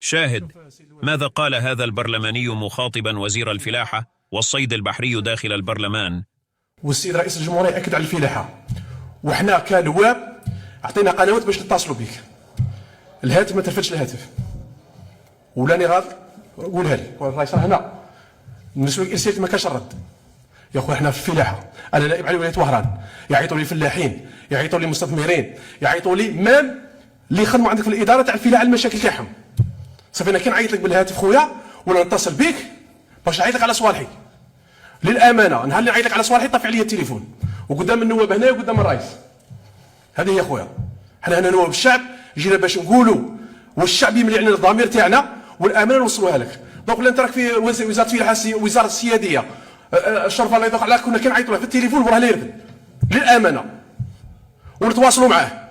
شاهد: ماذا قال هذا البرلماني مخاطبا وزير الفلاحة والصيد البحري داخل البرلمان؟ والسيد رئيس الجمهورية أكد على الفلاحة، وحنا كنواب عطينا قنوات باش نتصلوا بك. الهاتف ما تلفتش الهاتف، ولاني غلط قولها لي، الرئيس راه هنا. بالنسبه للارسال ما كانش الرد. يا خويا حنا في الفلاحه، انا نائب على ولايه وهران، يعيطوا لي فلاحين، يعيطوا لي مستثمرين، يعيطوا لي مام اللي يخدموا عندك في الاداره تاع الفلاحه المشاكل تاعهم. صافي انا كي نعيط لك بالهاتف خويا ولا نتصل بك باش نعيط لك على صوالحي. للامانه نهار اللي نعيط لك على صوالحي طفي عليا التليفون وقدام النواب هنا وقدام الرئيس. هذه هي خويا، حنا هنا نواب الشعب جينا باش نقولوا والشعب يملي علينا الضمير تاعنا والامانه نوصلوها لك. دونك انت راك في وزاره الفلاحه، وزاره السياديه، الشرف الله يدوق عليك، كنا كنعيطوا له في التليفون وراه لا يرد للامانه ونتواصلوا معاه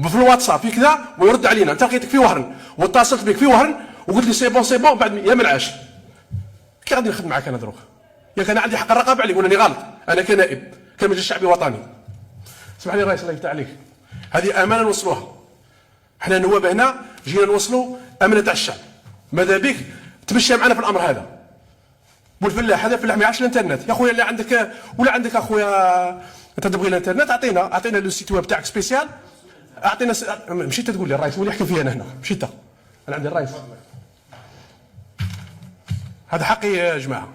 في الواتساب في كذا ويرد علينا. انت لقيتك في وهرن واتصلت بك في وهرن وقلت لي سي بون بعد يا من عاش. كي غادي نخدم معاك انا دروك؟ ياك انا عندي حق الرقابه عليك وراني غلط انا كنائب كمجلس شعبي وطني. اسمح لي الرئيس الله يفتح عليك، هذه امانه نوصلوها. حنا النواب هنا جينا نوصلوا امانه تاع الشعب. ماذا بك تمشى معنا في الامر هذا. والفلاح هذا الفلاح ما يعرفش الانترنت يا خويا، اللي عندك ولا عندك اخويا انت تبغي الانترنت اعطينا لو سيت ويب تاعك سبيسيال. اعطينا مشيت تقول لي الرئيس هو اللي يحكي فيا انا هنا، مشيت انا عندي الرئيس. هذا حقي يا جماعه.